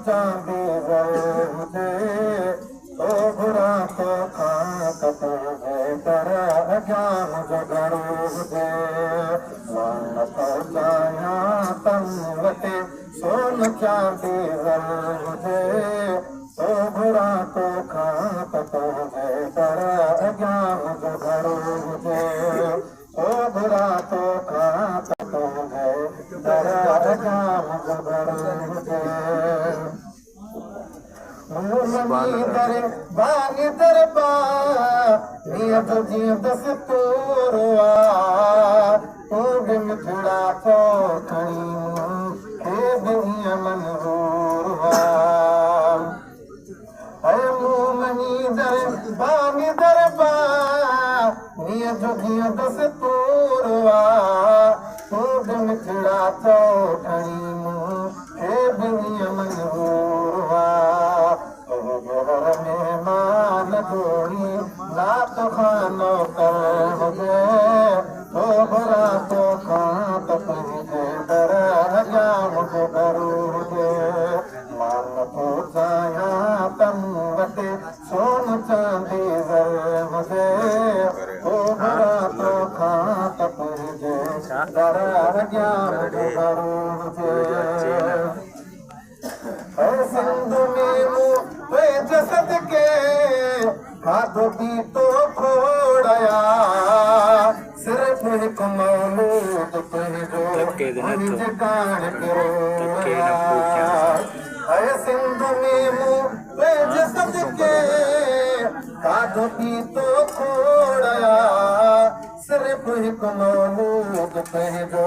चांदी मुझे तो बुरा तो खाक तुझे पर अजान जगरू मुझे मान पहुंचाया तम वटे सोन चांदी मुझे तो बुरा तो खाक तुझे पर अजान जगरू मुझे तो बुरा तो खाक तुझे पर अजान जगरू मुझे बानी दरबा नियत जी दस्तूरवा तू बिन थोड़ा तो खणी हे दुनिया मनहूरवा ऐ मोमनी बानी दरबा नियत जी दस्तूरवा तू बिन थोड़ा तो खणी हे दुनिया मनहूरवा मेहमान गोरी रात खानो कर मुझे तो बुरा तो खात तुझे डर जा मुझे करू मुझे मान पूछाया तम वटे सोन चांदी जर मुझे तो बुरा तो खात तुझे डर जा मुझे करू मुझे सिंधु में जसद के हाथों की तो खोड़या सिर्फ एक मौलूद तुझ जो निज कान करोया है सिंधु में जसद के हाथों की तो खोड़या सिर्फ एक मौलूद तुझ जो